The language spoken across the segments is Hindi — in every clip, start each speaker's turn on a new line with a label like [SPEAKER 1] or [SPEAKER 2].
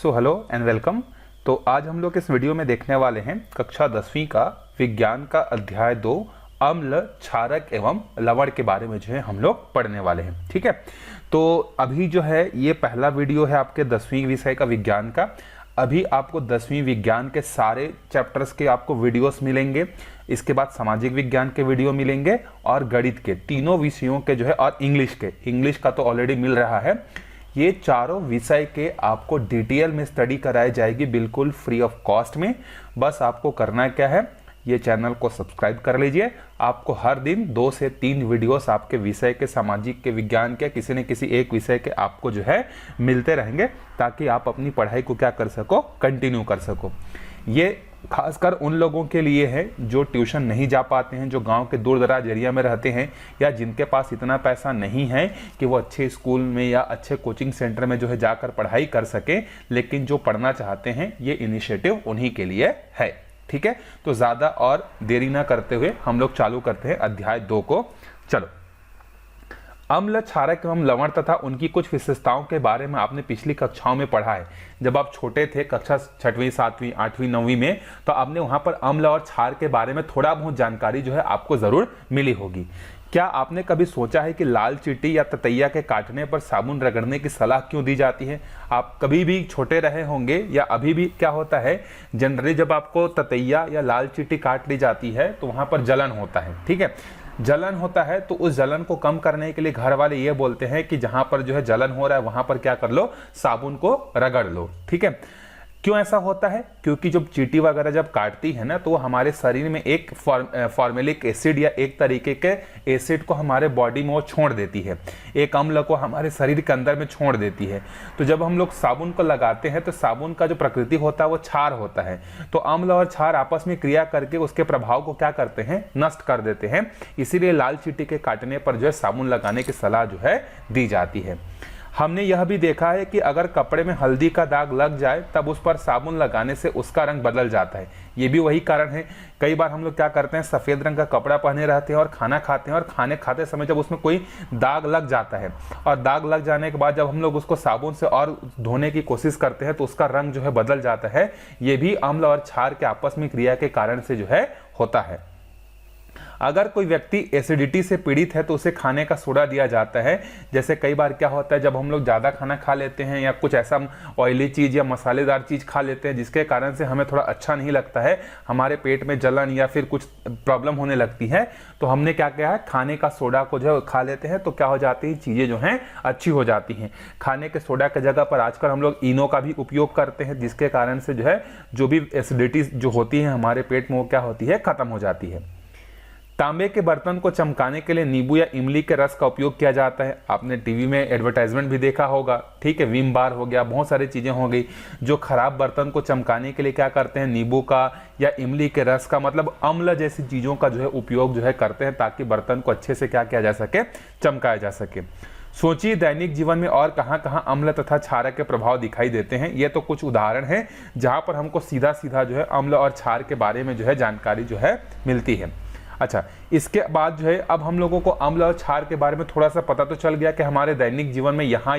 [SPEAKER 1] So hello and welcome. तो आज हम लोग इस वीडियो में देखने वाले हैं कक्षा 10वीं का विज्ञान का अध्याय 2 अम्ल, क्षारक एवं लवण के बारे में जो है हम लोग पढ़ने वाले हैं। ठीक है, तो अभी जो है ये पहला वीडियो है आपके 10वीं विषय का विज्ञान का। अभी आपको 10वीं विज्ञान के सारे चैप्टर्स के आपको वीडियोस मिलेंगे, इसके बाद सामाजिक विज्ञान के वीडियो मिलेंगे और गणित के तीनों विषयों के जो है, और इंग्लिश का तो ऑलरेडी मिल रहा है। ये चारों विषय के आपको डिटेल में स्टडी कराई जाएगी बिल्कुल फ्री ऑफ कॉस्ट में। बस आपको करना क्या है, ये चैनल को सब्सक्राइब कर लीजिए। आपको हर दिन 2 से 3 वीडियोस आपके विषय के, सामाजिक के, विज्ञान के, किसी न किसी एक विषय के आपको जो है मिलते रहेंगे, ताकि आप अपनी पढ़ाई को क्या कर सको, कंटिन्यू कर सको। ये खासकर उन लोगों के लिए है जो ट्यूशन नहीं जा पाते हैं, जो गांव के दूर दराज एरिया में रहते हैं, या जिनके पास इतना पैसा नहीं है कि वो अच्छे स्कूल में या अच्छे कोचिंग सेंटर में जो है जाकर पढ़ाई कर सके, लेकिन जो पढ़ना चाहते हैं, ये इनिशिएटिव उन्हीं के लिए है। ठीक है, तो ज़्यादा और देरी ना करते हुए हम लोग चालू करते हैं अध्याय 2 को। चलो, अम्ल, क्षारक एवं लवण तथा उनकी कुछ विशेषताओं के बारे में आपने पिछली कक्षाओं में पढ़ा है। जब आप छोटे थे, कक्षा 6वीं, 7वीं, 8वीं, 9वीं में, तो आपने वहां पर अम्ल और क्षार के बारे में थोड़ा बहुत जानकारी जो है आपको जरूर मिली होगी। क्या आपने कभी सोचा है कि लाल चींटी या ततैया के काटने पर साबुन रगड़ने की सलाह क्यों दी जाती है? आप कभी भी छोटे रहे होंगे या अभी भी क्या होता है, जनरली जब आपको ततैया या लाल चींटी काट ली जाती है तो वहां पर जलन होता है। ठीक है, जलन होता है तो उस जलन को कम करने के लिए घर वाले ये बोलते हैं कि जहां पर जो है जलन हो रहा है वहां पर क्या कर लो, साबुन को रगड़ लो। ठीक है, क्यों ऐसा होता है? क्योंकि जब चींटी वगैरह जब काटती है ना, तो वो हमारे शरीर में एक फॉर्मेलिक एसिड या एक तरीके के एसिड को हमारे बॉडी में वो छोड़ देती है, एक अम्ल को हमारे शरीर के अंदर में छोड़ देती है। तो जब हम लोग साबुन को लगाते हैं तो साबुन का जो प्रकृति होता है वो क्षार होता है। तो अम्ल और क्षार आपस में क्रिया करके उसके प्रभाव को क्या करते हैं, नष्ट कर देते हैं। इसीलिए लाल चींटी के काटने पर जो है साबुन लगाने की सलाह जो है दी जाती है। हमने यह भी देखा है कि अगर कपड़े में हल्दी का दाग लग जाए तब उस पर साबुन लगाने से उसका रंग बदल जाता है। ये भी वही कारण है। कई बार हम लोग क्या करते हैं, सफ़ेद रंग का कपड़ा पहने रहते हैं और खाना खाते हैं, और खाने खाते समय जब उसमें कोई दाग लग जाता है, और दाग लग जाने के बाद जब हम लोग उसको साबुन से और धोने की कोशिश करते हैं तो उसका रंग जो है बदल जाता है। ये भी अम्ल और क्षार के आपस में क्रिया के कारण से जो है होता है। अगर कोई व्यक्ति एसिडिटी से पीड़ित है तो उसे खाने का सोडा दिया जाता है। जैसे कई बार क्या होता है, जब हम लोग ज़्यादा खाना खा लेते हैं या कुछ ऐसा ऑयली चीज़ या मसालेदार चीज़ खा लेते हैं जिसके कारण से हमें थोड़ा अच्छा नहीं लगता है, हमारे पेट में जलन या फिर कुछ प्रॉब्लम होने लगती है, तो हमने क्या किया है, खाने का सोडा को जो खा लेते हैं, तो क्या हो जाती है, चीज़ें जो हैं अच्छी हो जाती हैं। खाने के सोडा की जगह पर आजकल हम लोग इनो का भी उपयोग करते हैं, जिसके कारण से जो है जो भी एसिडिटी जो होती है हमारे पेट में वो क्या होती है, खत्म हो जाती है। तांबे के बर्तन को चमकाने के लिए नींबू या इमली के रस का उपयोग किया जाता है। आपने टीवी में एडवर्टाइजमेंट भी देखा होगा। ठीक है, विम बार हो गया, बहुत सारी चीज़ें हो गई जो खराब बर्तन को चमकाने के लिए क्या करते हैं, नींबू का या इमली के रस का, मतलब अम्ल जैसी चीज़ों का जो है उपयोग जो है करते हैं, ताकि बर्तन को अच्छे से क्या किया जा सके, चमकाया जा सके। सोचिए, दैनिक जीवन में और कहां कहां अम्ल तथा क्षारक के प्रभाव दिखाई देते हैं। ये तो कुछ उदाहरण हैं जहां पर हमको सीधा सीधा जो है अम्ल और क्षार के बारे में जो है जानकारी जो है मिलती है। अच्छा, इसके बाद जो है अब हम लोगों को अम्ल और क्षार के बारे में थोड़ा सा पता तो चल गया कि हमारे दैनिक जीवन में यहाँ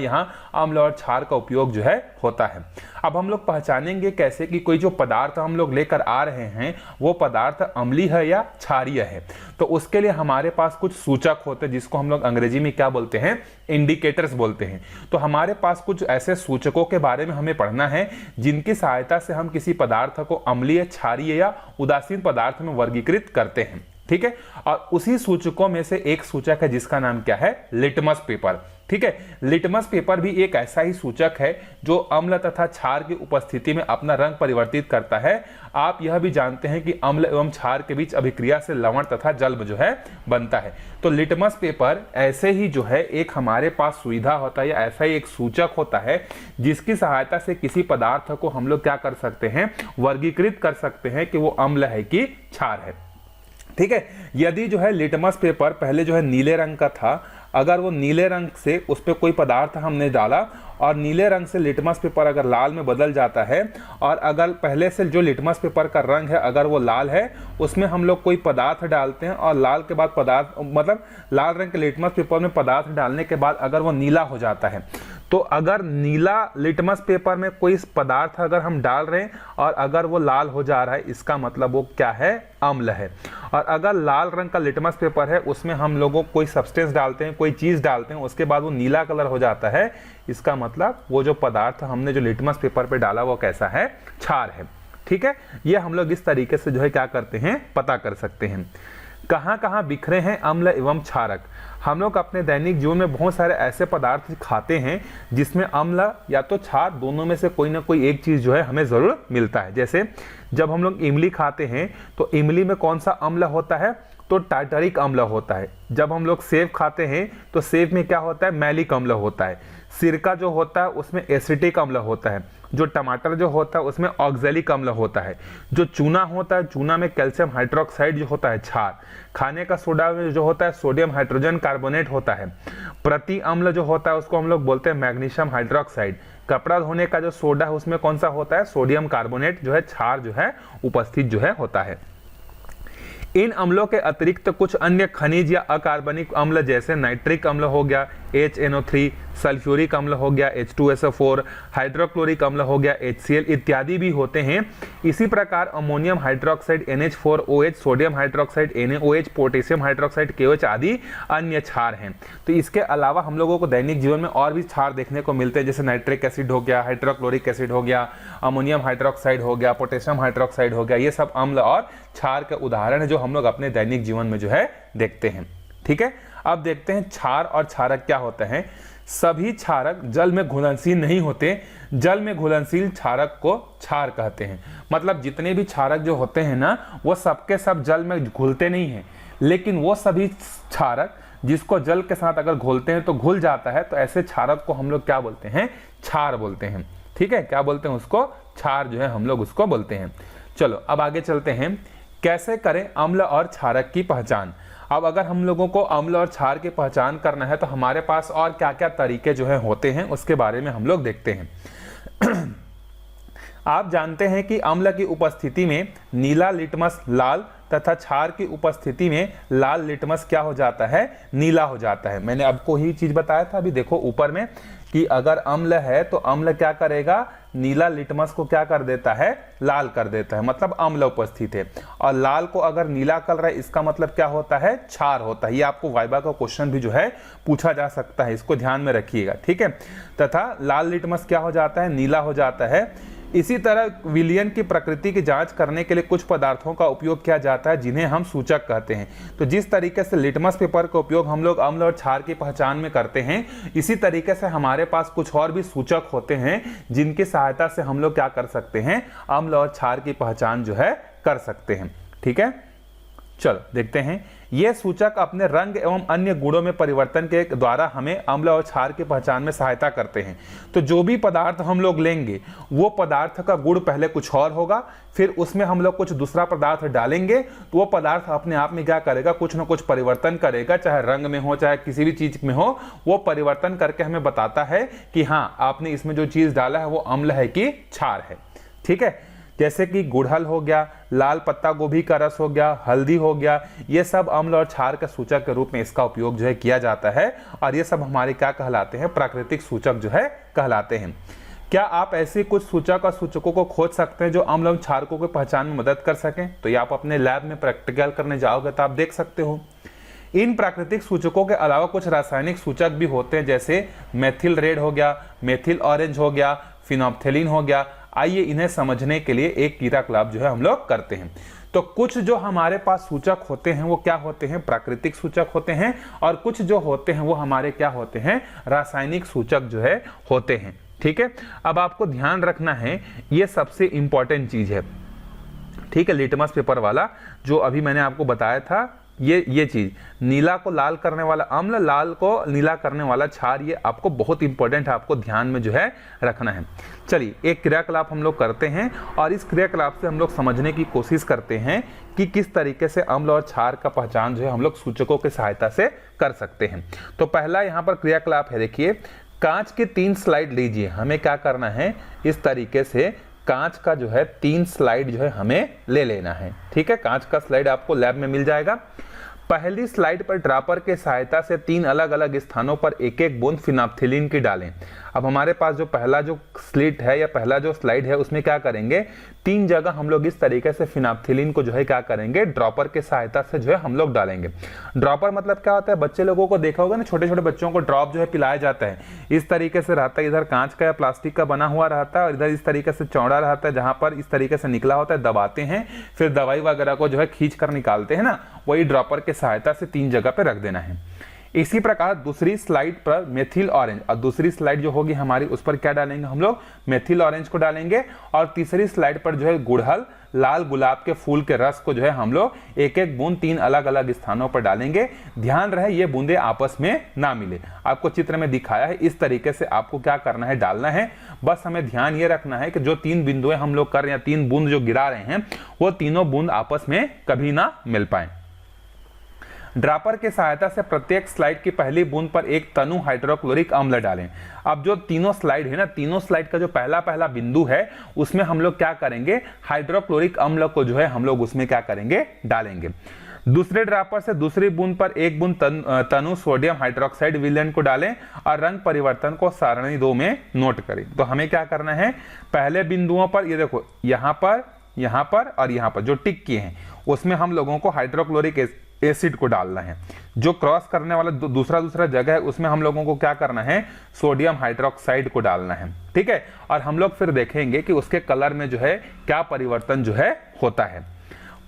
[SPEAKER 1] अम्ल और क्षार का उपयोग जो है होता है। अब हम लोग पहचानेंगे कैसे कि कोई जो पदार्थ हम लोग लेकर आ रहे हैं वो पदार्थ अम्लीय है या क्षारीय है। तो उसके लिए हमारे पास कुछ सूचक होते हैं, जिसको हम लोग अंग्रेजी में क्या बोलते हैं, इंडिकेटर्स बोलते हैं। तो हमारे पास कुछ ऐसे सूचकों के बारे में हमें पढ़ना है जिनकी सहायता से हम किसी पदार्थ को अम्लीय, क्षारीय या उदासीन पदार्थ में वर्गीकृत करते हैं। ठीक है, और उसी सूचकों में से एक सूचक है जिसका नाम क्या है, लिटमस पेपर। ठीक है, लिटमस पेपर भी एक ऐसा ही सूचक है जो अम्ल तथा क्षार की उपस्थिति में अपना रंग परिवर्तित करता है। आप यह भी जानते हैं कि अम्ल एवं क्षार के बीच अभिक्रिया से लवण तथा जल जो है बनता है। तो लिटमस पेपर ऐसे ही जो है एक हमारे पास सुविधा होता है, या ऐसा ही एक सूचक होता है जिसकी सहायता से किसी पदार्थ को हम लोग क्या कर सकते हैं, वर्गीकृत कर सकते हैं कि वो अम्ल है कि क्षार है। ठीक है, यदि जो है लिटमस पेपर पहले जो है नीले रंग का था, अगर वो नीले रंग से उस पर कोई पदार्थ हमने डाला और नीले रंग से लिटमस पेपर अगर लाल में बदल जाता है और अगर पहले से जो लिटमस पेपर का रंग है अगर वो लाल है, उसमें हम लोग कोई पदार्थ डालते हैं और लाल के बाद पदार्थ मतलब लाल रंग के लिटमस पेपर में पदार्थ डालने के बाद अगर वो नीला हो जाता है, तो अगर नीला लिटमस पेपर में कोई पदार्थ अगर हम डाल रहे हैं और अगर वो लाल हो जा रहा है, इसका मतलब वो क्या है, अम्ल है। और अगर लाल रंग का लिटमस पेपर है उसमें हम लोगों कोई सब्सटेंस डालते हैं, कोई चीज़ डालते हैं, उसके बाद वो नीला कलर हो जाता है, इसका मतलब वो जो पदार्थ हमने जो लिटमस पेपर पे डाला वो कैसा है, क्षार है। ठीक है, ये हम लोग इस तरीके से जो है क्या करते हैं, पता कर सकते हैं। कहाँ कहाँ बिखरे हैं अम्ल एवं क्षारक। हम लोग अपने दैनिक जीवन में बहुत सारे ऐसे पदार्थ खाते हैं जिसमें अम्ल या तो क्षार दोनों में से कोई ना कोई एक चीज़ जो है हमें ज़रूर मिलता है। जैसे जब हम लोग इमली खाते हैं तो इमली में कौन सा अम्ल होता है, तो टार्टरिक अम्ल होता है। जब हम लोग सेब खाते हैं तो सेब में क्या होता है, मैलिक अम्ल होता है। सिरका जो होता है उसमें एसिटिक अम्ल होता है। जो टमाटर जो होता है उसमें ऑक्जेलिक अम्ल होता है। जो चूना होता है, चूना में कैल्शियम हाइड्रोक्साइड जो होता है क्षार। खाने का सोडा में जो होता है सोडियम हाइड्रोजन कार्बोनेट होता है। प्रति अम्ल जो होता है उसको हम लोग बोलते हैं मैग्नीशियम हाइड्रोक्साइड। कपड़ा धोने का जो सोडा है उसमें कौन सा होता है, सोडियम कार्बोनेट जो है क्षार जो है उपस्थित जो है होता है। इन अम्लों के अतिरिक्त कुछ अन्य खनिज या अकार्बनिक अम्ल जैसे नाइट्रिक अम्ल हो गया HNO3, सल्फ्यूरिक अम्ल हो गया H2SO4, हाइड्रोक्लोरिक अम्ल हो गया HCl इत्यादि भी होते हैं। इसी प्रकार ammonium hydroxide NH4OH, sodium hydroxide NaOH, potassium hydroxide KOH आदि अन्य क्षार हैं। तो इसके अलावा हम लोगों को दैनिक जीवन में और भी क्षार देखने को मिलते हैं, जैसे नाइट्रिक एसिड हो गया, हाइड्रोक्लोरिक एसिड हो गया, अमोनियम हाइड्रोक्साइड हो गया, पोटेशियम हाइड्रोक्साइड हो गया। ये सब अम्ल और क्षार के उदाहरण है जो हम लोग अपने दैनिक जीवन में जो है देखते हैं। ठीक है, अब देखते हैं क्षार और क्षारक क्या होते हैं। सभी क्षारक जल में घुलनशील नहीं होते। जल में घुलनशील क्षारक को क्षार कहते हैं। मतलब जितने भी क्षारक जो होते हैं ना, वो सबके सब जल में घुलते नहीं हैं, लेकिन वो सभी क्षारक जिसको जल के साथ अगर घोलते हैं तो घुल जाता है, तो ऐसे क्षारक को हम लोग क्या बोलते हैं, क्षार बोलते हैं। ठीक है, क्या बोलते हैं उसको, क्षार जो है हम लोग उसको बोलते हैं। चलो अब आगे चलते हैं, कैसे करें अम्ल और क्षारक की पहचान। अब अगर हम लोगों को अम्ल और क्षार की पहचान करना है तो हमारे पास और क्या क्या तरीके जो है होते हैं उसके बारे में हम लोग देखते हैं। आप जानते हैं कि अम्ल की उपस्थिति में नीला लिटमस लाल तथा क्षार की उपस्थिति में लाल लिटमस क्या हो जाता है, नीला हो जाता है। मैंने आपको ही चीज बताया था अभी देखो ऊपर में कि अगर अम्ल है तो अम्ल क्या करेगा, नीला लिटमस को क्या कर देता है, लाल कर देता है, मतलब अम्ल उपस्थित है। और लाल को अगर नीला कर रहा है इसका मतलब क्या होता है, क्षार होता है। ये आपको वाइवा का क्वेश्चन भी जो है पूछा जा सकता है, इसको ध्यान में रखिएगा। ठीक है, तथा लाल लिटमस क्या हो जाता है, नीला हो जाता है। इसी तरह विलयन की प्रकृति की जांच करने के लिए कुछ पदार्थों का उपयोग किया जाता है जिन्हें हम सूचक कहते हैं। तो जिस तरीके से लिटमस पेपर का उपयोग हम लोग अम्ल और क्षार की पहचान में करते हैं, इसी तरीके से हमारे पास कुछ और भी सूचक होते हैं जिनकी सहायता से हम लोग क्या कर सकते हैं, अम्ल और क्षार की पहचान जो है कर सकते हैं। ठीक है, चलो देखते हैं। ये सूचक अपने रंग एवं अन्य गुणों में परिवर्तन के द्वारा हमें अम्ल और क्षार की पहचान में सहायता करते हैं। तो जो भी पदार्थ हम लोग लेंगे वो पदार्थ का गुण पहले कुछ और होगा, फिर उसमें हम लोग कुछ दूसरा पदार्थ डालेंगे तो वो पदार्थ अपने आप में क्या करेगा, कुछ ना कुछ परिवर्तन करेगा, चाहे रंग में हो चाहे किसी भी चीज में हो। वो परिवर्तन करके हमें बताता है कि हाँ आपने इसमें जो चीज डाला है वो अम्ल है कि क्षार है। ठीक है, जैसे कि गुड़हल हो गया, लाल पत्ता गोभी का रस हो गया, हल्दी हो गया, ये सब अम्ल और क्षार के सूचक के रूप में इसका उपयोग जो है किया जाता है। और ये सब हमारे क्या कहलाते हैं, प्राकृतिक सूचक जो है कहलाते हैं। क्या आप ऐसे कुछ सूचक और सूचकों को खोज सकते हैं जो अम्ल और क्षारकों की पहचान में मदद कर सकें? तो ये आप अपने लैब में प्रैक्टिकल करने जाओगे तो आप देख सकते हो। इन प्राकृतिक सूचकों के अलावा कुछ रासायनिक सूचक भी होते हैं, जैसे मेथिल रेड हो गया, मेथिल ऑरेंज हो गया, फिनोप्थेलिन हो गया। आइए इन्हें समझने के लिए एक क्रियाकलाप जो है हम लोग करते हैं। तो कुछ जो हमारे पास सूचक होते हैं वो क्या होते हैं, प्राकृतिक सूचक होते हैं, और कुछ जो होते हैं वो हमारे क्या होते हैं, रासायनिक सूचक जो है होते हैं। ठीक है, अब आपको ध्यान रखना है, ये सबसे इंपॉर्टेंट चीज है। ठीक है, लिटमस पेपर वाला जो अभी मैंने आपको बताया था, ये चीज, नीला को लाल करने वाला अम्ल, लाल को नीला करने वाला क्षार, ये आपको बहुत इंपॉर्टेंट है, आपको ध्यान में जो है रखना है। चलिए एक क्रियाकलाप हम लोग करते हैं और इस क्रियाकलाप से हम लोग समझने की कोशिश करते हैं कि किस तरीके से अम्ल और क्षार का पहचान जो है हम लोग सूचकों की सहायता से कर सकते हैं। तो पहला यहाँ पर क्रियाकलाप है, देखिए कांच के 3 स्लाइड लीजिए। हमें क्या करना है, इस तरीके से कांच का जो है 3 स्लाइड जो है हमें ले लेना है। ठीक है, कांच का स्लाइड आपको लैब में मिल जाएगा। पहली स्लाइड पर ड्रॉपर के सहायता से 3 अलग अलग स्थानों पर एक एक बूंद फिनाप्थिलीन की डालें। अब हमारे पास जो पहला जो स्लिट है या पहला जो स्लाइड है उसमें क्या करेंगे, 3 जगह हम लोग इस तरीके से फिनाप्थिलीन को जो है क्या करेंगे, ड्रॉपर के सहायता से जो है हम लोग डालेंगे। ड्रॉपर मतलब क्या होता है, बच्चे लोगों को देखा होगा ना, छोटे छोटे बच्चों को ड्रॉप जो है पिलाया जाता है, इस तरीके से रहता है, इधर कांच का या प्लास्टिक का बना हुआ रहता है और इधर इस तरीके से चौड़ा रहता है, जहां पर इस तरीके से निकला होता है, दबाते हैं, फिर दवाई वगैरह को जो है खींच कर निकालते हैं ना, वही ड्रॉपर के सहायता से 3 जगह पे रख देना है। इसी प्रकार दूसरी स्लाइड पर मेथिल ऑरेंज, और दूसरी स्लाइड जो होगी हमारी उस पर क्या डालेंगे हम लोग, मेथिल ऑरेंज को डालेंगे। और तीसरी स्लाइड पर जो है गुड़हल लाल गुलाब के फूल के रस को जो है हम लोग एक एक बूंद 3 अलग अलग स्थानों पर डालेंगे। ध्यान रहे ये बूंदे आपस में ना मिले, आपको चित्र में दिखाया है इस तरीके से आपको क्या करना है, डालना है। बस हमें ध्यान ये रखना है कि जो 3 बिंदुएं हम लोग कर रहे हैं, 3 बूंद जो गिरा रहे हैं, वो तीनों बूंद आपस में कभी ना मिल पाए। ड्रॉपर की सहायता से प्रत्येक स्लाइड की पहली बूंद पर एक तनु हाइड्रोक्लोरिक अम्ल डालें। अब जो तीनों स्लाइड है ना, तीनों स्लाइड का जो पहला बिंदु है उसमें हम लोग क्या करेंगे, हाइड्रोक्लोरिक अम्ल को जो है हम लोग उसमें क्या करेंगे, डालेंगे। दूसरे ड्रॉपर से दूसरी बूंद पर एक बूंद तनु सोडियम हाइड्रोक्साइड विलयन को डालें और रंग परिवर्तन को सारणी 2 में नोट करें। तो हमें क्या करना है, पहले बिंदुओं पर ये देखो, यहाँ पर और यहाँ पर जो टिक किए हैं उसमें हम लोगों को हाइड्रोक्लोरिक एसिड को डालना है। जो क्रॉस करने वाला दूसरा जगह है उसमें हम लोगों को क्या करना है, सोडियम हाइड्रोक्साइड को डालना है। ठीक है, और हम लोग फिर देखेंगे कि उसके कलर में जो है क्या परिवर्तन जो है होता है।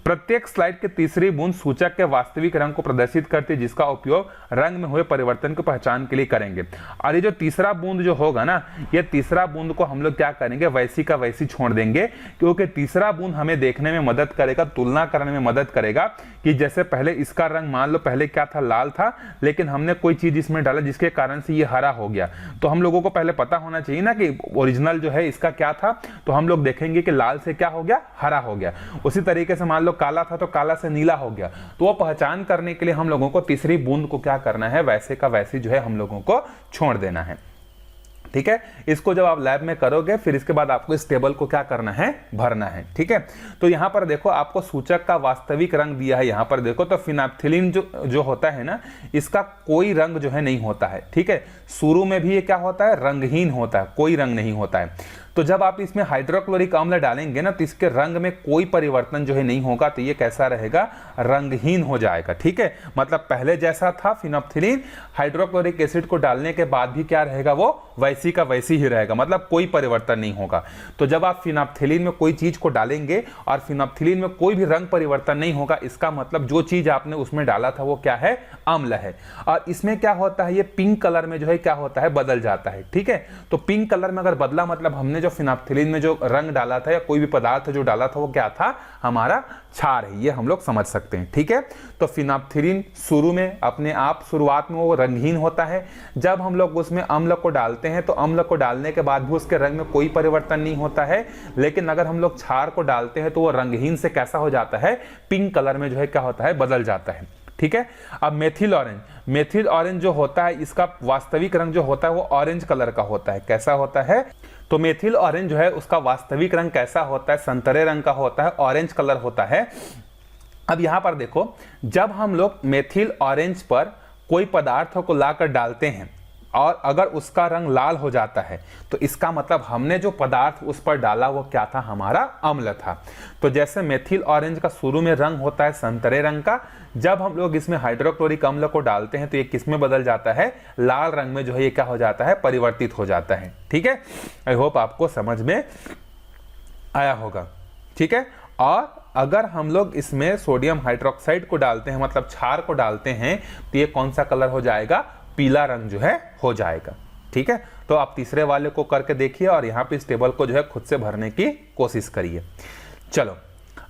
[SPEAKER 1] प्रत्येक स्लाइड की तीसरी बूंद सूचक के वास्तविक रंग को प्रदर्शित करती है, जिसका उपयोग रंग में हुए परिवर्तन की पहचान के लिए करेंगे। और ये जो तीसरा बूंद जो होगा ना, ये तीसरा बूंद को हम लोग क्या करेंगे, वैसी का वैसी छोड़ देंगे, क्योंकि तीसरा बूंद हमें देखने में मदद करेगा, तुलना करने में मदद करेगा कि जैसे पहले इसका रंग मान लो पहले क्या था, लाल था, लेकिन हमने कोई चीज इसमें डाला जिसके कारण से ये हरा हो गया। तो हम लोगों को पहले पता होना चाहिए ना कि ओरिजिनल जो है इसका क्या था, तो हम लोग देखेंगे कि लाल से क्या हो गया, हरा हो गया। उसी तरीके से मान लो काला था तो काला से नीला हो गया। तो वो पहचान करने के लिए हम लोगों को तीसरी बूंद को क्या करना है, वैसे का वैसी जो है हम लोगों को छोड़ देना है। ठीक है, इसको जब आप लैब में करोगे फिर इसके बाद आपको इस टेबल को क्या करना है, भरना है। ठीक है, तो यहां पर देखो आपको सूचक का वास्तविक रंग दिया है, यहां पर देखो तो फिनाप्थिलीन जो होता है ना, इसका कोई रंग जो है नहीं होता है। ठीक है, शुरू में भी ये क्या होता है, रंगहीन होता है, कोई रंग नहीं होता है। तो जब आप इसमें हाइड्रोक्लोरिक अम्ल डालेंगे ना, तो इसके रंग में कोई परिवर्तन जो है नहीं होगा, तो ये कैसा रहेगा, रंगहीन हो जाएगा। ठीक है, मतलब पहले जैसा था फिनाप्थिलीन, हाइड्रोक्लोरिक एसिड को डालने के बाद भी क्या रहेगा, वो वैसी का वैसी ही रहेगा, मतलब कोई परिवर्तन नहीं होगा। तो जब आप फिनाप्थिलीन में कोई चीज को डालेंगे और फिनाप्थिलीन में कोई भी रंग परिवर्तन नहीं होगा, इसका मतलब जो चीज आपने उसमें डाला था वो क्या है, अम्ल है। और इसमें क्या होता है, ये पिंक कलर में जो है क्या होता है, बदल जाता है। ठीक है, तो पिंक कलर में अगर बदला मतलब हमने फिनाप्थिलीन में जो रंग डाला था या कोई भी पदार्थ जो डाला था वो क्या था, हमारा क्षार है, ये हम लोग समझ सकते हैं। ठीक है, तो फिनाप्थिलीन शुरू में अपने आप शुरुआत में वो रंगहीन होता है। जब हम लोग उसमें अम्ल को डालते हैं तो अम्ल को डालने के बाद भी उसके रंग में कोई परिवर्तन नहीं होता है, लेकिन अगर हम लोग क्षार को डालते हैं तो वो रंगहीन से कैसा हो जाता है, पिंक कलर में जो है क्या होता है, बदल जाता है। ठीक है, अब मेथिल ऑरेंज जो होता है, इसका वास्तविक रंग जो होता है वो ऑरेंज कलर का होता है। कैसा होता है, तो मेथिल ऑरेंज जो है उसका वास्तविक रंग कैसा होता है, संतरे रंग का होता है, ऑरेंज कलर होता है। अब यहां पर देखो, जब हम लोग मेथिल ऑरेंज पर कोई पदार्थ को लाकर डालते हैं और अगर उसका रंग लाल हो जाता है, तो इसका मतलब हमने जो पदार्थ उस पर डाला वो क्या था, हमारा अम्ल था। तो जैसे मेथिल ऑरेंज का शुरू में रंग होता है संतरे रंग का, जब हम लोग इसमें हाइड्रोक्लोरिक अम्ल को डालते हैं तो ये किस में बदल जाता है, लाल रंग में जो है ये क्या हो जाता है, परिवर्तित हो जाता है। ठीक है, आई होप आपको समझ में आया होगा। ठीक है, और अगर हम लोग इसमें सोडियम हाइड्रोक्साइड को डालते हैं, मतलब क्षार को डालते हैं, तो ये कौन सा कलर हो जाएगा, पीला रंग जो है हो जाएगा। ठीक है, तो आप तीसरे वाले को करके देखिए और यहाँ पे इस टेबल को जो है खुद से भरने की कोशिश करिए। चलो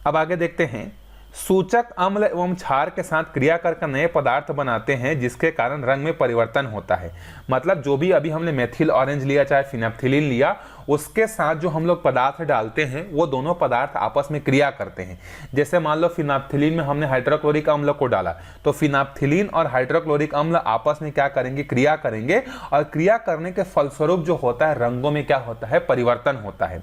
[SPEAKER 1] अब आगे देखते हैं। सूचक अम्ल एवं क्षार के साथ क्रिया करके नए पदार्थ बनाते हैं, जिसके कारण रंग में परिवर्तन होता है। मतलब जो भी अभी हमने मेथिल ऑरेंज लिया चाहे फिनाप्थिलीन लिया, उसके साथ जो हम लोग पदार्थ डालते हैं वो दोनों पदार्थ आपस में क्रिया करते हैं। जैसे मान लो फिनाप्थिलीन में हमने हाइड्रोक्लोरिक अम्ल को डाला, तो फिनाप्थिलीन और हाइड्रोक्लोरिक अम्ल आपस में क्या करेंगे, क्रिया करेंगे, और क्रिया करने के फलस्वरूप जो होता है रंगों में क्या होता है, परिवर्तन होता है।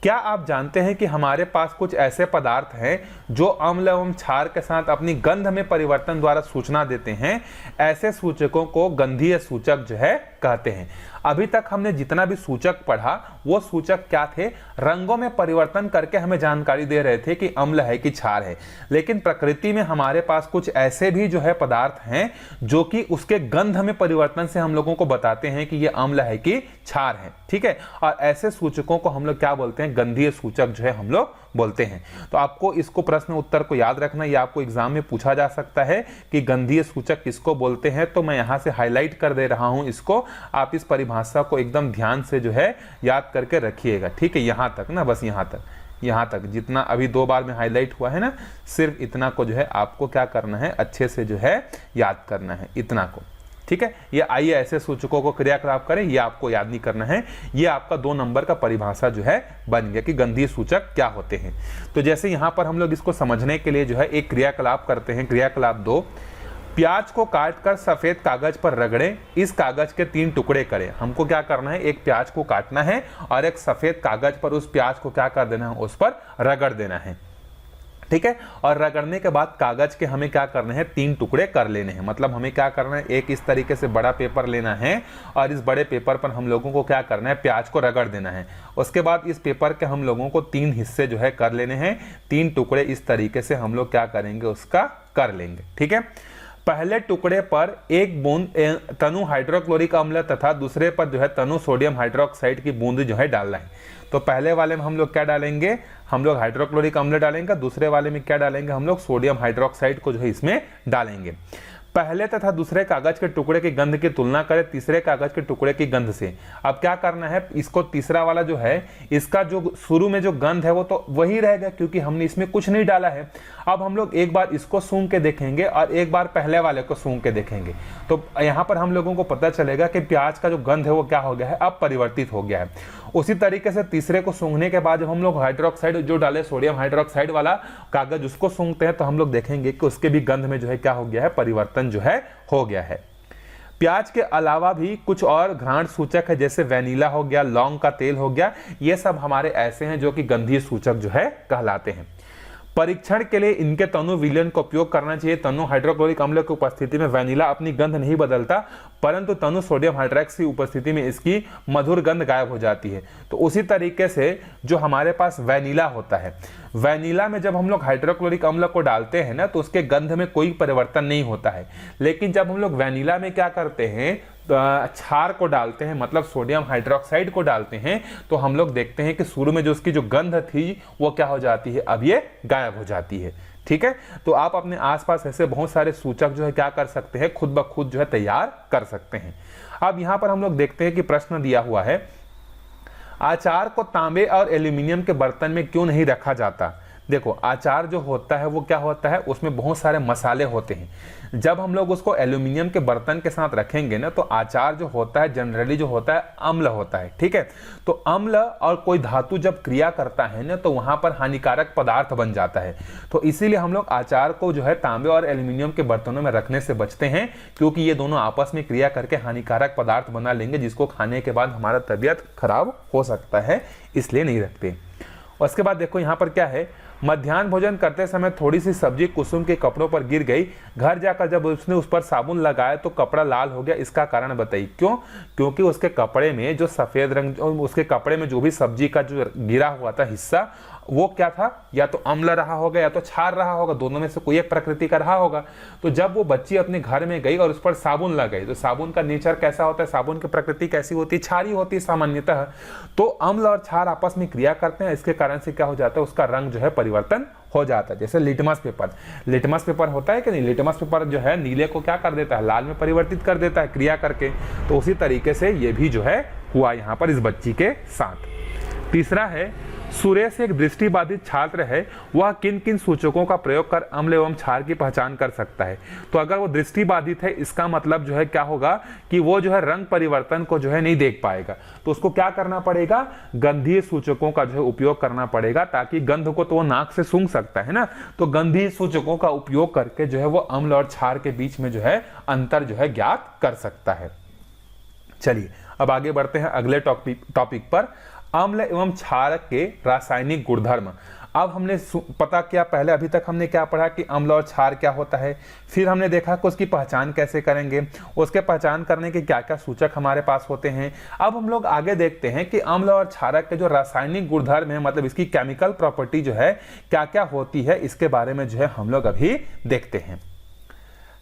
[SPEAKER 1] क्या आप जानते हैं कि हमारे पास कुछ ऐसे पदार्थ हैं जो अम्ल एवं क्षार के साथ अपनी गंध में परिवर्तन द्वारा सूचना देते हैं? ऐसे सूचकों को गंधीय सूचक जो है कहते हैं। अभी तक हमने जितना भी सूचक पढ़ा वो सूचक क्या थे? रंगों में परिवर्तन करके हमें जानकारी दे रहे थे कि अम्ल है कि क्षार है। लेकिन प्रकृति में हमारे पास कुछ ऐसे भी जो है पदार्थ हैं जो कि उसके गंध में परिवर्तन से हम लोगों को बताते हैं कि ये अम्ल है कि क्षार है। ठीक है, और ऐसे सूचकों को हम लोग क्या बोलते हैं? गंधीय सूचक जो है हम लोग बोलते हैं। तो आपको इसको प्रश्न उत्तर को याद रखना, या आपको एग्जाम में पूछा जा सकता है कि गंधीय सूचक किसको बोलते हैं। तो मैं यहां से हाईलाइट कर दे रहा हूं इसको, आप इस परिभाषा को एकदम ध्यान से जो है याद करके रखिएगा। ठीक है, यहां तक ना, बस यहां तक जितना अभी 2 बार में हाईलाइट हुआ है ना, सिर्फ इतना को जो है आपको क्या करना है? अच्छे से जो है याद करना है इतना को। ठीक है, ये आइए ऐसे सूचकों को क्रियाकलाप करें, ये आपको याद नहीं करना है। ये आपका 2 नंबर का परिभाषा जो है बन गया कि गंधीय सूचक क्या होते हैं। तो जैसे यहां पर हम लोग इसको समझने के लिए जो है एक क्रियाकलाप करते हैं। क्रियाकलाप 2, प्याज को काटकर सफेद कागज पर रगड़ें, इस कागज के 3 टुकड़े करें। हमको क्या करना है? एक प्याज को काटना है और एक सफेद कागज पर उस प्याज को क्या कर देना है? उस पर रगड़ देना है। ठीक है, और रगड़ने के बाद कागज के हमें क्या करना है? 3 टुकड़े कर लेने हैं। मतलब हमें क्या करना है? एक इस तरीके से बड़ा पेपर लेना है और इस बड़े पेपर पर हम लोगों को क्या करना है? प्याज को रगड़ देना है। उसके बाद इस पेपर के हम लोगों को 3 हिस्से जो है कर लेने हैं। 3 टुकड़े इस तरीके से हम लोग क्या करेंगे? उसका कर लेंगे। ठीक है, पहले टुकड़े पर 1 बूंद तनु हाइड्रोक्लोरिक अम्ल तथा दूसरे पर जो है तनु सोडियम हाइड्रोक्साइड की बूंद जो है डालना है। तो पहले वाले में हम लोग क्या डालेंगे? हम लोग हाइड्रोक्लोरिक अम्ल डालेंगे। दूसरे वाले में क्या डालेंगे? हम लोग सोडियम हाइड्रोक्साइड को जो है इसमें डालेंगे। पहले तथा दूसरे कागज के टुकड़े की गंध की तुलना करें तीसरे कागज के टुकड़े की गंध से। अब क्या करना है? इसको तीसरा वाला जो है इसका जो शुरू में जो गंध है वो तो वही रहेगा क्योंकि हमने इसमें कुछ नहीं डाला है। अब हम लोग एक बार इसको सूंघ के देखेंगे और एक बार पहले वाले को सूंघ के देखेंगे। तो यहाँ पर हम लोगों को पता चलेगा कि प्याज का जो गंध है वो क्या हो गया है? अब परिवर्तित हो गया है। उसी तरीके से तीसरे को सूंघने के बाद जब हम लोग हाइड्रोक्साइड जो डाले सोडियम हाइड्रोक्साइड वाला कागज उसको सूंघते हैं तो हम लोग देखेंगे कि उसके भी गंध में जो है क्या हो गया है? परिवर्तन जो है हो गया है। प्याज के अलावा भी कुछ और घ्राण सूचक है, जैसे वेनिला हो गया, लौंग का तेल हो गया, ये सब हमारे ऐसे हैं जो कि गंधीय सूचक जो है कहलाते हैं। परीक्षण के लिए इनके तनु विलयन का उपयोग करना चाहिए। तनु हाइड्रोक्लोरिक अम्ल की उपस्थिति में वेनिला अपनी गंध नहीं बदलता, परंतु तनु सोडियम हाइड्रोक्साइड की उपस्थिति में इसकी मधुर गंध गायब हो जाती है। तो उसी तरीके से जो हमारे पास वेनिला होता है, वेनिला में जब हम लोग हाइड्रोक्लोरिक अम्ल को डालते हैं ना तो उसके गंध में कोई परिवर्तन नहीं होता है। लेकिन जब हम लोग वेनिला में क्या करते हैं? क्षार को डालते हैं, मतलब सोडियम हाइड्रोक्साइड को डालते हैं, तो हम लोग देखते हैं कि शुरू में जो उसकी जो गंध थी वो क्या हो जाती है? अब ये गायब हो जाती है। ठीक है, तो आप अपने आसपास ऐसे बहुत सारे सूचक जो है क्या कर सकते हैं? खुद ब खुद जो है तैयार कर सकते हैं। अब यहां पर हम लोग देखते हैं कि प्रश्न दिया हुआ है, अचार को तांबे और एल्यूमिनियम के बर्तन में क्यों नहीं रखा जाता? देखो, अचार जो होता है वो क्या होता है? उसमें बहुत सारे मसाले होते हैं। जब हम लोग उसको एल्यूमिनियम के बर्तन के साथ रखेंगे ना तो अचार जो होता है जनरली जो होता है अम्ल होता है। ठीक है, तो अम्ल और कोई धातु जब क्रिया करता है ना तो वहां पर हानिकारक पदार्थ बन जाता है। तो इसीलिए हम लोग अचार को जो है तांबे और एल्यूमिनियम के बर्तनों में रखने से बचते हैं, क्योंकि ये दोनों आपस में क्रिया करके हानिकारक पदार्थ बना लेंगे जिसको खाने के बाद हमारा तबीयत खराब हो सकता है, इसलिए नहीं रखते। उसके बाद देखो यहाँ पर क्या है, मध्याह्न भोजन करते समय थोड़ी सी सब्जी कुसुम के कपड़ों पर गिर गई। घर जाकर जब उसने उस पर साबुन लगाया तो कपड़ा लाल हो गया, इसका कारण बताइए। क्यों? क्योंकि उसके कपड़े में जो सफेद रंग, उसके कपड़े में जो भी सब्जी का जो गिरा हुआ था हिस्सा वो क्या था? या तो अम्ल रहा होगा या तो क्षार रहा होगा, दोनों में से कोई एक प्रकृति का रहा होगा। तो जब वो बच्ची अपने घर में गई और उस पर साबुन लगाई तो साबुन का नेचर कैसा होता है? साबुन की प्रकृति कैसी होती है? क्षारी होती है सामान्यतः। तो अम्ल और क्षार आपस में क्रिया करते हैं, इसके कारण से क्या हो जाता है? उसका रंग जो है परिवर्तन हो जाता है। जैसे लिटमस पेपर होता है कि नहीं, लिटमस पेपर जो है नीले को क्या कर देता है? लाल में परिवर्तित कर देता है क्रिया करके। तो उसी तरीके से ये भी जो है हुआ यहाँ पर इस बच्ची के साथ। तीसरा है, सुरेश एक दृष्टिबाधित छात्र है, वह किन किन सूचकों का प्रयोग कर अम्ल एवं क्षार की पहचान कर सकता है? तो अगर वो दृष्टिबाधित है इसका मतलब जो है क्या होगा कि वो जो है रंग परिवर्तन को जो है नहीं देख पाएगा। तो उसको क्या करना पड़ेगा? गंधीय सूचकों का जो है उपयोग करना पड़ेगा, ताकि गंध को तो वो नाक से सूंघ सकता है ना, तो गंधीय सूचकों का उपयोग करके जो है वो अम्ल और क्षार के बीच में जो है अंतर जो है ज्ञात कर सकता है। चलिए अब आगे बढ़ते हैं अगले टॉपिक पर। अम्ल एवं क्षारक के रासायनिक गुणधर्म। अब हमने पता किया पहले, अभी तक हमने क्या पढ़ा कि अम्ल और क्षार क्या होता है, फिर हमने देखा कि उसकी पहचान कैसे करेंगे, उसके पहचान करने के क्या क्या सूचक हमारे पास होते हैं। अब हम लोग आगे देखते हैं कि अम्ल और क्षारक के जो रासायनिक गुणधर्म है, मतलब इसकी केमिकल प्रॉपर्टी जो है क्या क्या होती है, इसके बारे में जो है हम लोग अभी देखते हैं।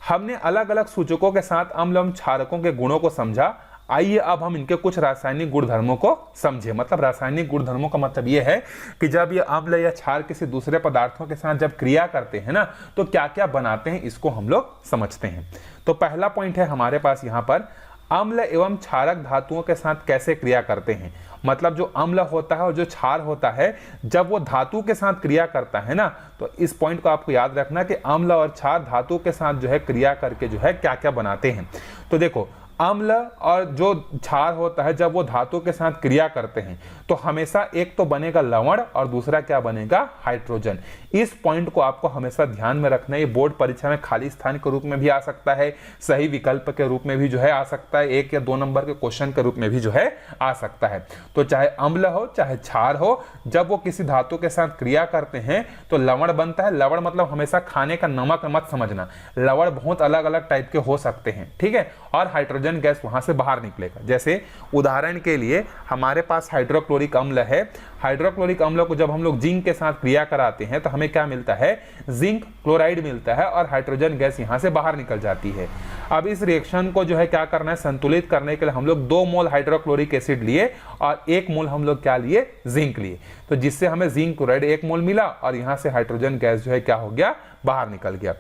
[SPEAKER 1] हमने अलग अलग सूचकों के साथ अम्ल एवं क्षारकों के गुणों को समझा। आइए अब हम इनके कुछ रासायनिक गुणधर्मों को समझें। मतलब रासायनिक गुणधर्मों का मतलब यह है कि जब ये अम्ल या क्षार किसी दूसरे पदार्थों के साथ जब क्रिया करते हैं ना, तो क्या क्या बनाते हैं, इसको हम लोग समझते हैं। तो पहला पॉइंट है हमारे पास यहाँ पर, अम्ल एवं क्षारक धातुओं के साथ कैसे क्रिया करते हैं। मतलब जो अम्ल होता है और जो क्षार होता है, जब वो धातु के साथ क्रिया करता है ना, तो इस पॉइंट को आपको याद रखना कि अम्ल और क्षार धातु के साथ जो है क्रिया करके जो है क्या क्या बनाते हैं। तो देखो, अम्ल और जो क्षार होता है जब वो धातु के साथ क्रिया करते हैं तो हमेशा एक तो बनेगा लवण और दूसरा क्या बनेगा, हाइड्रोजन। इस पॉइंट को आपको हमेशा ध्यान में रखना है। ये बोर्ड परीक्षा में खाली स्थान के रूप में भी आ सकता है, सही विकल्प के रूप में भी जो है आ सकता है, 1 या 2 नंबर के क्वेश्चन के रूप में भी जो है आ सकता है। तो चाहे अम्ल हो चाहे क्षार हो, जब वो किसी धातु के साथ क्रिया करते हैं तो लवण बनता है। लवण मतलब हमेशा खाने का नमक मत समझना, लवण बहुत अलग अलग टाइप के हो सकते हैं, ठीक है। और हाइड्रोजन गैस वहां से बाहर निकलेगा। जैसे उदाहरण के लिए हमारे पास हाइड्रोक्लोरिक अम्ल है। हाइड्रोक्लोरिक अम्ल को जब हम लोग जिंक के साथ क्रिया कराते हैं तो हमें क्या मिलता है, जिंक क्लोराइड मिलता है और हाइड्रोजन गैस यहां से बाहर निकल जाती है। अब इस रिएक्शन को जो है क्या करना है, संतुलित करने के लिए हम लोग 2 मोल हाइड्रोक्लोरिक एसिड लिए और 1 मोल हम लोग क्या लिए, जिंक लिए। तो जिससे हमें जिंक क्लोराइड 1 मोल मिला और यहां से हाइड्रोजन गैस जो है क्या हो गया, बाहर निकल गया,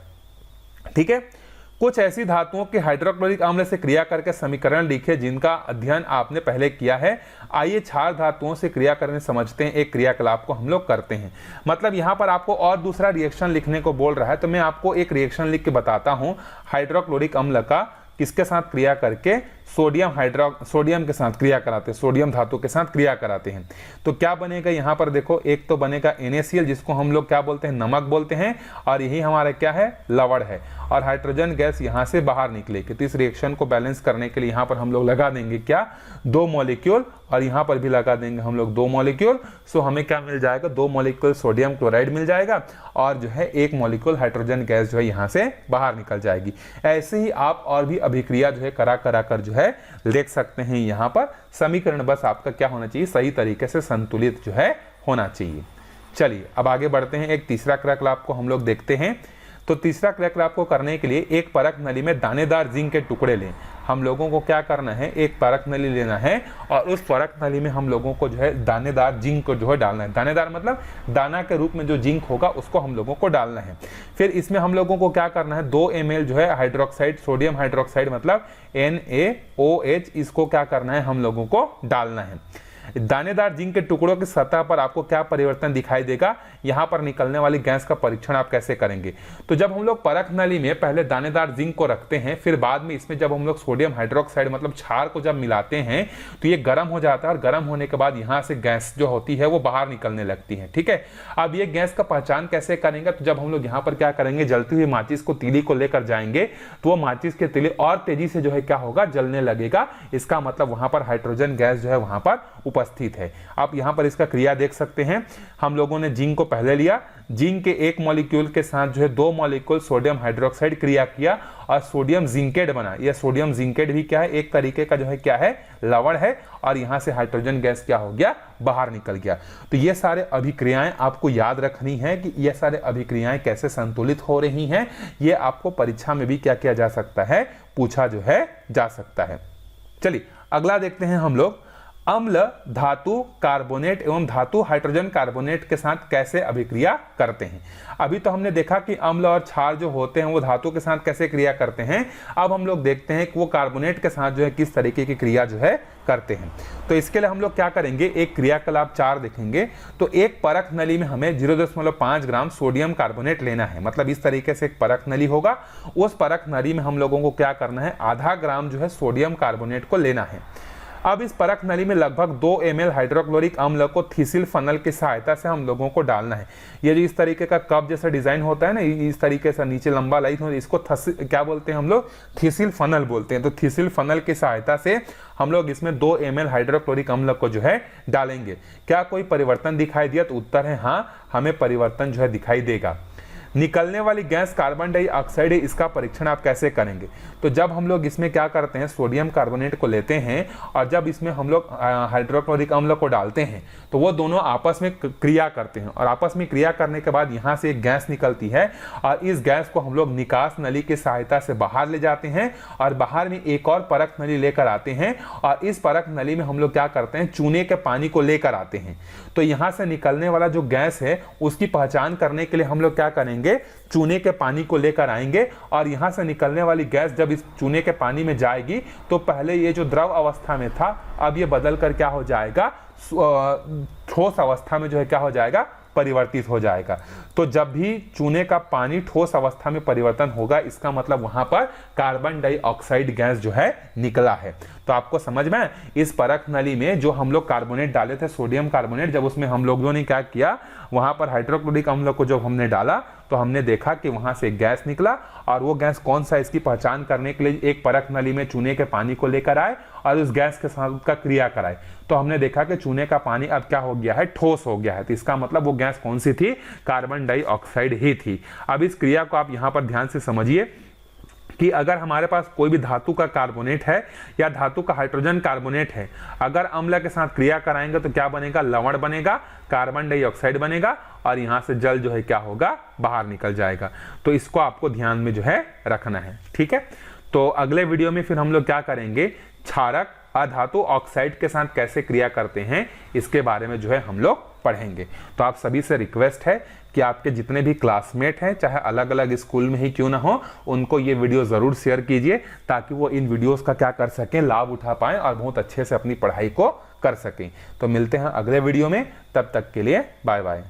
[SPEAKER 1] ठीक है। कुछ ऐसी धातुओं के हाइड्रोक्लोरिक अम्ल से क्रिया करके समीकरण लिखे जिनका अध्ययन आपने पहले किया है। आइए क्षार धातुओं से क्रिया करने समझते हैं, एक क्रियाकलाप को हम लोग करते हैं। मतलब यहाँ पर आपको और दूसरा रिएक्शन लिखने को बोल रहा है, तो मैं आपको एक रिएक्शन लिख के बताता हूँ। हाइड्रोक्लोरिक अम्ल का किसके साथ क्रिया करके, सोडियम के साथ क्रिया कराते हैं, सोडियम धातु के साथ क्रिया कराते हैं। तो क्या बनेगा यहाँ पर देखो, एक तो बनेगा NaCl जिसको हम लोग क्या बोलते हैं, नमक बोलते हैं, और यही हमारा क्या है, लवण है, और हाइड्रोजन गैस यहाँ से बाहर निकलेगी। तो इस रिएक्शन को बैलेंस करने के लिए यहाँ पर हम लोग लगा देंगे क्या, 2 मॉलिक्यूल, और यहाँ पर भी लगा देंगे हम लोग 2 मॉलिक्यूल। सो हमें क्या मिल जाएगा, 2 मॉलिक्यूल सोडियम क्लोराइड मिल जाएगा और जो है 1 मॉलिक्यूल हाइड्रोजन गैस जो है यहाँ से बाहर निकल जाएगी। ऐसे ही आप और भी अभिक्रिया जो है करा कर जो है देख सकते हैं। यहाँ पर समीकरण बस आपका क्या होना चाहिए, सही तरीके से संतुलित जो है होना चाहिए। चलिए अब आगे बढ़ते हैं, एक तीसरा क्रियाकलाप को हम लोग देखते हैं। तो तीसरा क्रियाकलाप को करने के लिए एक परख नली में दानेदार जिंक के टुकड़े लें। हम लोगों को क्या करना है, एक परख नली लेना है और उस परख नली में हम लोगों को जो है दानेदार जिंक को जो है डालना है। दानेदार मतलब दाना के रूप में जो जिंक होगा उसको हम लोगों को डालना है। फिर इसमें हम लोगों को क्या करना है, 2 ml जो है हाइड्रोक्साइड, सोडियम हाइड्रोक्साइड मतलब NaOH, इसको क्या करना है, हम लोगों को डालना है। दानेदार जिंक के टुकड़ों की सतह पर आपको क्या परिवर्तन दिखाई देगा, यहाँ पर निकलने वाली गैस का परीक्षण आप कैसे करेंगे। तो जब हम लोग परख नली में पहले दानेदार जिंक को रखते हैं, फिर बाद में इसमें जब हम लोग सोडियम हाइड्रोक्साइड मतलब क्षार को जब मिलाते हैं तो ये गर्म हो जाता है और गर्म होने के बाद यहाँ से गैस जो होती है वो बाहर निकलने लगती है, ठीक है। अब ये गैस का पहचान कैसे करेंगे, तो जब हम लोग यहाँ पर क्या करेंगे, जलती हुई माचिस को तीली को लेकर जाएंगे तो वो माचिस के तीली और तेजी से जो है क्या होगा, जलने लगेगा। इसका मतलब वहां पर हाइड्रोजन गैस जो है वहां पर उपस्थित है। आप यहां पर इसका क्रिया देख सकते हैं। हम लोगों ने जिंक को पहले लिया, जिंक के 1 मॉलिक्यूल के साथ जो है 2 मॉलिक्यूल सोडियम हाइड्रोक्साइड क्रिया किया और सोडियम जिंकेट बना। यह सोडियम जिंकेट भी क्या है, एक तरीके का जो है क्या है, लवण है, और यहां से हाइड्रोजन गैस क्या हो गया, बाहर निकल गया। तो ये सारे अभिक्रियाएं आपको याद रखनी है कि ये सारे अभिक्रियाएं कैसे संतुलित हो रही हैं। ये आपको परीक्षा में भी क्या किया जा सकता है, पूछा जो है जा सकता है। चलिए अगला देखते हैं हम लोग, अम्ल धातु कार्बोनेट एवं धातु हाइड्रोजन कार्बोनेट के साथ कैसे अभिक्रिया करते हैं। अभी तो हमने देखा कि अम्ल और क्षार जो होते हैं वो धातु के साथ कैसे क्रिया करते हैं। अब हम लोग देखते हैं कि वो कार्बोनेट के साथ जो है किस तरीके की क्रिया जो है करते हैं। तो इसके लिए हम लोग क्या करेंगे, एक क्रियाकलाप 4 देखेंगे। तो एक परख नली में हमें 0.5 ग्राम सोडियम कार्बोनेट लेना है। मतलब इस तरीके से एक परख नली होगा, उस परख नली में हम लोगों को क्या करना है, आधा ग्राम जो है सोडियम कार्बोनेट को लेना है। अब इस परख नली में लगभग 2 ml हाइड्रोक्लोरिक अम्ल को थिसिल फनल की सहायता से हम लोगों को डालना है। ये जो इस तरीके का कप जैसा डिजाइन होता है ना, इस तरीके से नीचे लंबा लाइन हो, इसको क्या बोलते हैं हम लोग, थिसिल फनल बोलते हैं। तो थिसिल फनल की सहायता से हम लोग इसमें 2 ml हाइड्रोक्लोरिक अम्ल को जो है डालेंगे। क्या कोई परिवर्तन दिखाई दिया? तो उत्तर है हाँ, हमें परिवर्तन जो है दिखाई देगा। निकलने वाली गैस कार्बन डाइऑक्साइड है, इसका परीक्षण आप कैसे करेंगे? तो जब हम लोग इसमें क्या करते हैं, सोडियम कार्बोनेट को लेते हैं और जब इसमें हम लोग हाइड्रोक्लोरिक अम्ल को डालते हैं तो वो दोनों आपस में क्रिया करते हैं और आपस में क्रिया करने के बाद यहाँ से एक गैस निकलती है और इस गैस को हम लोग निकास नली की सहायता से बाहर ले जाते हैं और बाहर में एक और परख नली लेकर आते हैं और इस परख नली में हम लोग क्या करते हैं, चूने के पानी को लेकर आते हैं। तो यहाँ से निकलने वाला जो गैस है उसकी पहचान करने के लिए हम लोग क्या करेंगे, चूने के पानी को लेकर आएंगे और यहां से निकलने वाली गैस जब इस चूने के पानी में जाएगी तो पहले ये जो द्रव अवस्था में था अब ये बदल कर क्या हो जाएगा, ठोस अवस्था में जो है क्या हो जाएगा, परिवर्तित हो जाएगा। तो जब भी चूने का पानी ठोस अवस्था में परिवर्तन होगा इसका मतलब वहां पर कार्बन डाइऑक्साइड गैस जो है निकला है। तो आपको समझ में, इस परख नली में जो हम लोग कार्बोनेट डाले थे, सोडियम कार्बोनेट, जब उसमें हम लोगों ने क्या किया, वहां पर हाइड्रोक्लोरिक अम्ल को जब हमने डाला तो हमने देखा कि वहां से गैस निकला और वो गैस कौन सा, इसकी पहचान करने के लिए एक परख नली में चूने के पानी को लेकर आए और उस गैस के साथ का क्रिया कराए। तो हमने देखा कि चूने का पानी अब क्या हो गया है, ठोस हो गया है। तो इसका मतलब वो गैस कौन सी थी, कार्बन डाइऑक्साइड ही थी। अब इस क्रिया को आप यहां पर ध्यान से समझिए कि अगर हमारे पास कोई भी धातु का कार्बोनेट है या धातु का हाइड्रोजन कार्बोनेट है, अगर अम्ल के साथ क्रिया कराएंगे तो क्या बनेगा, लवण बनेगा, कार्बन डाइऑक्साइड बनेगा और यहां से जल जो है क्या होगा, बाहर निकल जाएगा। तो इसको आपको ध्यान में जो है रखना है, ठीक है। तो अगले वीडियो में फिर हम लोग क्या करेंगे, क्षारक अधातु ऑक्साइड के साथ कैसे क्रिया करते हैं इसके बारे में जो है हम लोग पढ़ेंगे। तो आप सभी से रिक्वेस्ट है कि आपके जितने भी क्लासमेट हैं, चाहे अलग अलग स्कूल में ही क्यों ना हो, उनको ये वीडियो जरूर शेयर कीजिए ताकि वो इन वीडियोस का क्या कर सकें, लाभ उठा पाएं और बहुत अच्छे से अपनी पढ़ाई को कर सकें। तो मिलते हैं अगले वीडियो में, तब तक के लिए बाय बाय।